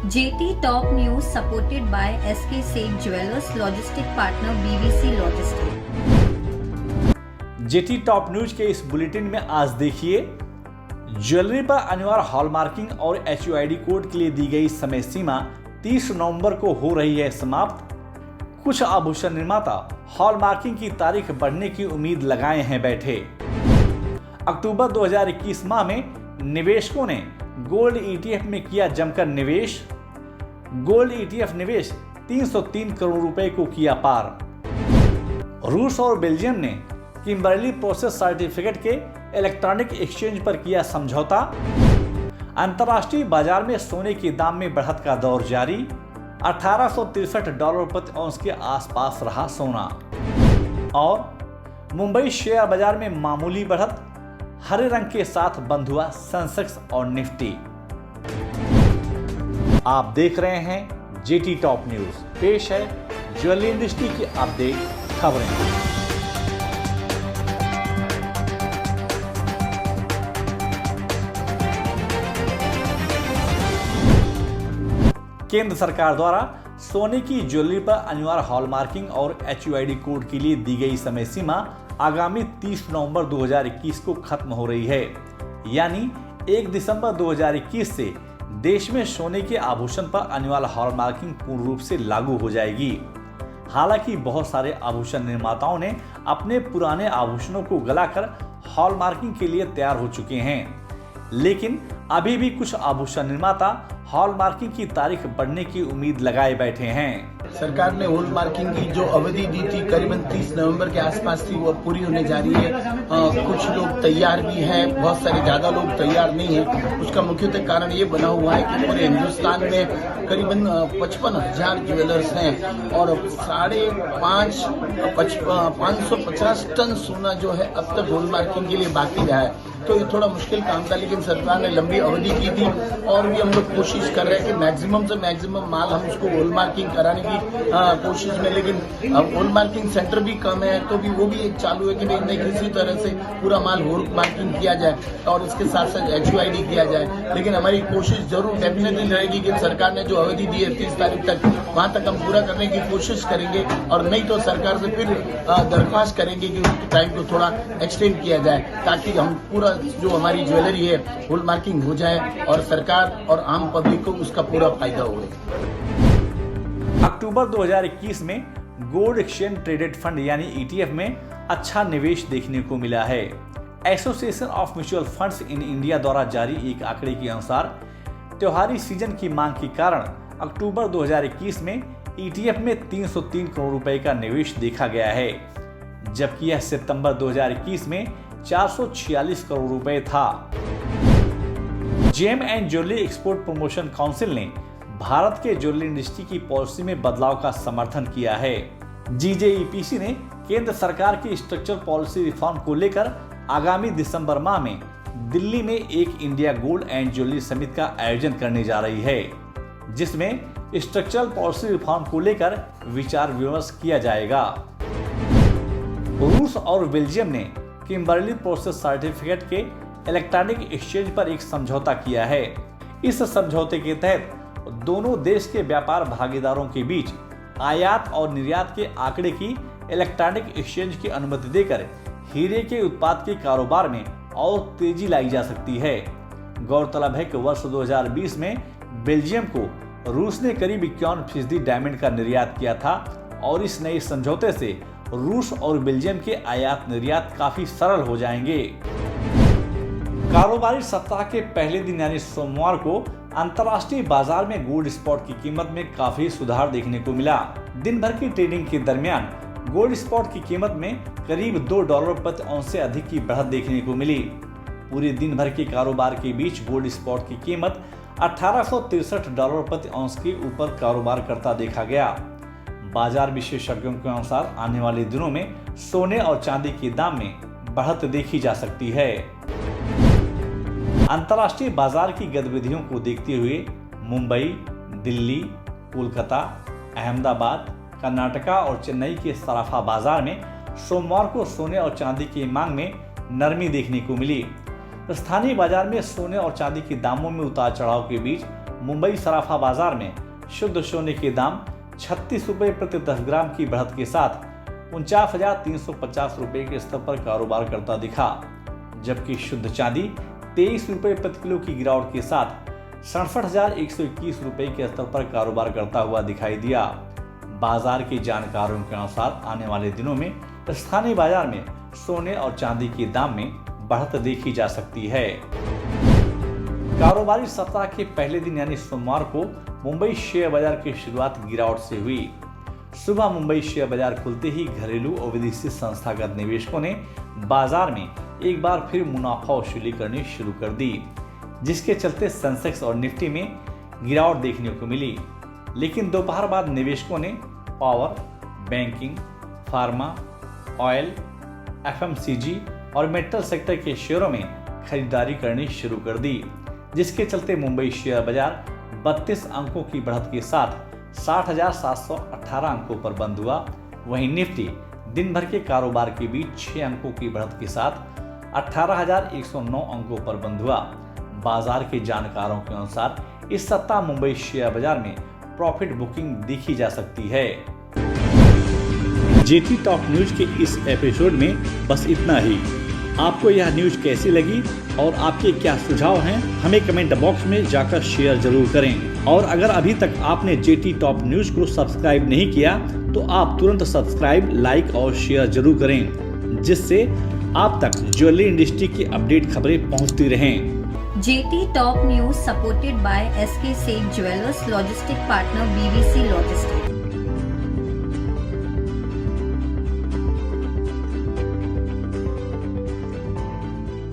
JT Top News supported by SK Seth Jewelers Logistic Partner BVC Logistics। Jetty top news के इस bulletin में आज देखिए, jewellery पर अनिवार्य हॉलमार्किंग और HUID कोड के लिए दी गई समय सीमा 30 नवंबर को हो रही है समाप्त। कुछ आभूषण निर्माता हॉलमार्किंग की तारीख बढ़ने की उम्मीद लगाए हैं बैठे। अक्टूबर 2021 माह में निवेशकों ने गोल्ड ETF में किया जमकर निवेश। गोल्ड ETF निवेश 303 करोड़ रुपए को किया पार। रूस और बेल्जियम ने किम्बर्ली प्रोसेस सर्टिफिकेट के इलेक्ट्रॉनिक एक्सचेंज पर किया समझौता। अंतर्राष्ट्रीय बाजार में सोने के दाम में बढ़त का दौर जारी। $1863 प्रति औंस के आसपास रहा सोना। और मुंबई शेयर बाजार में मामूली बढ़त, हरे रंग के साथ बंद हुआ सेंसेक्स और निफ्टी। आप देख रहे हैं जेटी टॉप न्यूज। पेश है ज्वेलरी इंडस्ट्री की अपडेट खबरें। केंद्र सरकार द्वारा सोने की ज्वेलरी पर अनिवार्य हॉलमार्किंग और HUID कोड के लिए दी गई समय सीमा आगामी 30 नवंबर 2021 को खत्म हो रही है। यानी 1 दिसंबर 2021 से देश में सोने के आभूषण पर अनिवार्य हॉलमार्किंग पूर्ण रूप से लागू हो जाएगी। हालांकि बहुत सारे आभूषण निर्माताओं ने अपने पुराने आभूषणों को गलाकर हॉलमार्किंग के लिए तैयार हो चुके हैं, लेकिन अभी भी कुछ आभूषण निर्माता हॉलमार्किंग की तारीख बढ़ने की उम्मीद लगाए बैठे हैं। सरकार ने हॉलमार्किंग की जो अवधि दी थी करीबन 30 नवंबर के आसपास थी, वो पूरी होने जा रही है। कुछ लोग तैयार भी हैं, बहुत सारे ज्यादा लोग तैयार नहीं हैं। उसका मुख्यतः कारण ये बना हुआ है कि पूरे हिंदुस्तान में करीबन 55,000 ज्वेलर्स हैं और 550 टन सोना जो है अब तक हॉलमार्किंग के लिए बाकी रहा है। तो ये थोड़ा मुश्किल काम था, लेकिन सरकार ने लंबी अवधि की थी और भी हम लोग कोशिश कर रहे हैं कि मैक्सिमम से मैक्सिमम माल हम उसको हॉलमार्किंग कराने की कोशिश में, लेकिन अब हॉलमार्किंग सेंटर भी कम है, तो भी वो भी एक चालू है कि नहीं किसी तरह से पूरा माल हॉलमार्किंग किया जाए और इसके साथ साथ HUID किया जाए। लेकिन हमारी कोशिश जरूर डेफिनेटली रहेगी कि सरकार ने जो अवधि दी है 30 तारीख तक, वहां तक हम पूरा करने की कोशिश करेंगे और नहीं तो सरकार से फिर दरख्वास्त करेंगे कि उसके टाइम को थोड़ा एक्सटेंड किया जाए, ताकि हम पूरा जो हमारी ज्वेलरी है हॉलमार्किंग हो जाए और सरकार और आम पब्लिक को उसका पूरा फायदा हो। अक्टूबर 2021 में गोल्ड एक्सचेंज ट्रेडेड फंड यानी ETF में अच्छा निवेश देखने को मिला है। Association of mutual funds in India द्वारा जारी एक आंकड़े के अनुसार त्योहारी सीजन की मांग के कारण अक्टूबर 2021 में ETF में 303 करोड़ रुपए का निवेश देखा गया है, जबकि यह सितंबर 2021 में 446 करोड़ रुपए था। Gem and jewellery export promotion council ने भारत के ज्वेलरी इंडस्ट्री की पॉलिसी में बदलाव का समर्थन किया है। GJEPC ने केंद्र सरकार की स्ट्रक्चर पॉलिसी रिफॉर्म को लेकर आगामी दिसंबर माह में दिल्ली में एक India gold and jewellery summit का आयोजन करने जा रही है, जिसमें स्ट्रक्चरल पॉलिसी रिफॉर्म को लेकर विचार विमर्श किया जाएगा। रूस और बेल्जियम ने किम्बर्ली प्रोसेस सर्टिफिकेट के इलेक्ट्रॉनिक एक्सचेंज पर एक समझौता किया है। इस समझौते के तहत दोनों देश के व्यापार भागीदारों के बीच आयात और निर्यात के आंकड़े की इलेक्ट्रॉनिक एक्सचेंज की अनुमति देकर हीरे के उत्पाद के कारोबार में और तेजी लाई जा सकती है। गौरतलब है कि वर्ष 2020 में बेल्जियम को रूस ने करीब 51% डायमंड का निर्यात किया था और इस नए समझौते से रूस और बेल्जियम के आयात निर्यात काफी सरल हो जाएंगे। कारोबारी सप्ताह के पहले दिन यानी सोमवार को अंतर्राष्ट्रीय बाजार में गोल्ड स्पॉट की कीमत में काफी सुधार देखने को मिला। दिन भर की ट्रेडिंग के दरमियान गोल्ड स्पॉट की कीमत में करीब $2 प्रति औंस से अधिक की बढ़त देखने को मिली। पूरे दिन भर के कारोबार के बीच गोल्ड स्पॉट की कीमत $1863 प्रति औंस के ऊपर कारोबार करता देखा गया। बाजार विशेषज्ञों के अनुसार आने वाले दिनों में सोने और चांदी के दाम में बढ़त देखी जा सकती है। अंतर्राष्ट्रीय बाजार की गतिविधियों को देखते हुए मुंबई, दिल्ली, कोलकाता, अहमदाबाद, कर्नाटका और चेन्नई के सराफा बाजार में सोमवार को सोने और चांदी की मांग में नरमी देखने को मिली। स्थानीय बाजार में सोने और चांदी के दामों में उतार चढ़ाव के बीच मुंबई सराफा बाजार में शुद्ध सोने के दाम 36 रुपए प्रति 10 ग्राम की बढ़त के साथ 49,350 रुपए के स्तर पर कारोबार करता दिखा, जबकि शुद्ध चांदी 23 रुपए प्रति किलो की गिरावट के साथ 67,121 रुपए के स्तर पर कारोबार करता हुआ दिखाई दिया। बाजार के जानकारों के अनुसार आने वाले दिनों में स्थानीय बाजार में सोने और चांदी के दाम में बढ़त देखी जा सकती है। कारोबारी सप्ताह के पहले दिन यानी सोमवार को मुंबई शेयर बाजार की शुरुआत गिरावट से हुई। सुबह मुंबई शेयर बाजार खुलते ही घरेलू और विदेशी संस्थागत निवेशकों ने बाजार में एक बार फिर मुनाफा वसूली करनी शुरू कर दी, जिसके चलते सेंसेक्स और निफ्टी में गिरावट देखने को मिली। लेकिन दोपहर बाद निवेशकों ने power, banking, pharma, oil, FMCG और मेटल सेक्टर के शेयरों में खरीदारी करनी शुरू कर दी, जिसके चलते मुंबई शेयर बाजार 32 अंकों की बढ़त के साथ 60,718 अंकों पर बंद हुआ। वहीं निफ्टी दिन भर के कारोबार के बीच 6 अंकों की बढ़त के साथ 18,109 अंकों पर बंद हुआ। बाजार के जानकारों के अनुसार इस सप्ताह मुंबई शेयर बाजार में प्रॉफिट बुकिंग देखी जा सकती है। जेटी टॉप न्यूज के इस एपिसोड में बस इतना ही। आपको यह न्यूज कैसी लगी और आपके क्या सुझाव हैं, हमें कमेंट बॉक्स में जाकर शेयर जरूर करें। और अगर अभी तक आपने जेटी टॉप न्यूज को सब्सक्राइब नहीं किया तो आप तुरंत सब्सक्राइब, लाइक और शेयर जरूर करें, जिससे आप तक ज्वेलरी इंडस्ट्री की अपडेट खबरें पहुंचती रहें। JT Top News supported by SK Seth Jewelers Logistic Partner BVC Logistics.